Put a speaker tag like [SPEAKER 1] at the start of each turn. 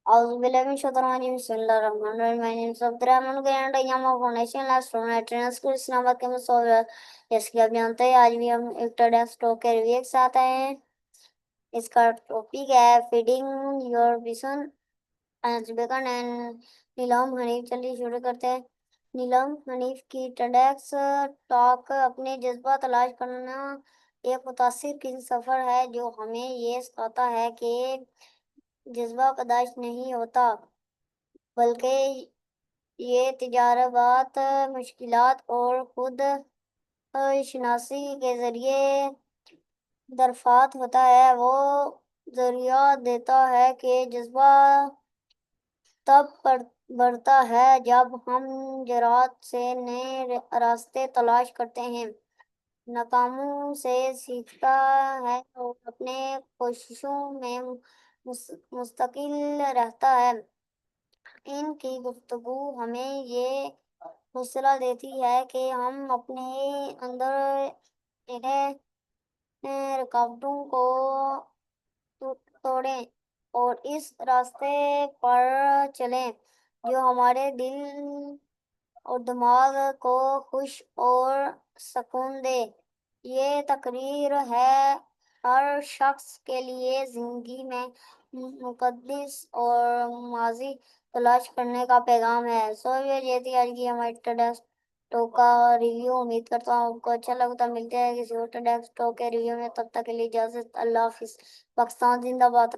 [SPEAKER 1] أعوذ بالله من الشيطان الرجيم بسم الله الرحمن الرحيم My name is Abdurrahman Grant I am a foundation labs from National School Islamabad के मुसौर जैसे कि आप जानते हैं आज भी हम एक टेक्स्ट टॉक के रिव्यू के साथ आए हैं। इसका टॉपिक है feeding your vision and bacon and Neelam Hanif. चलिए शुरू करते हैं। नीलम हनीफ की टेक्स्ट टॉक अपने जज्बा तलाश करना एक मुतासिर किन सफ़र है जो हमें ये सिखाता है कि जज्बा कदाश नहीं होता बल्कि ये तजर्बात मुश्किलात और खुद शनासी के जरिए दरफात होता है। वो जरिया देता है कि जज्बा तब बढ़ता है जब हम जरात से नए रास्ते तलाश करते हैं, नाकामों से सीखता है और अपने कोशिशों में मुस्तकिल रहता है। इनकी गुफ्तगू हमें ये हौसला देती है कि हम अपने अंदर इन्हें रुकावटों को तोड़ें और इस रास्ते पर चलें जो हमारे दिल और दिमाग को खुश और सुकून दे। ये तकरीर है हर शख्स के लिए ज़िंदगी में मुक़द्दस और माज़ी तलाश करने का पैगाम है। ये थी आज की हमारी टेक्स्ट टॉक का रिव्यू। उम्मीद करता हूँ आपको अच्छा लगा। तो मिलते हैं किसी और टेक्स्ट टॉक के रिव्यू में। तब तक के लिए इजाज़त। अल्लाह हाफ़िज़। पाकिस्तान जिंदाबाद।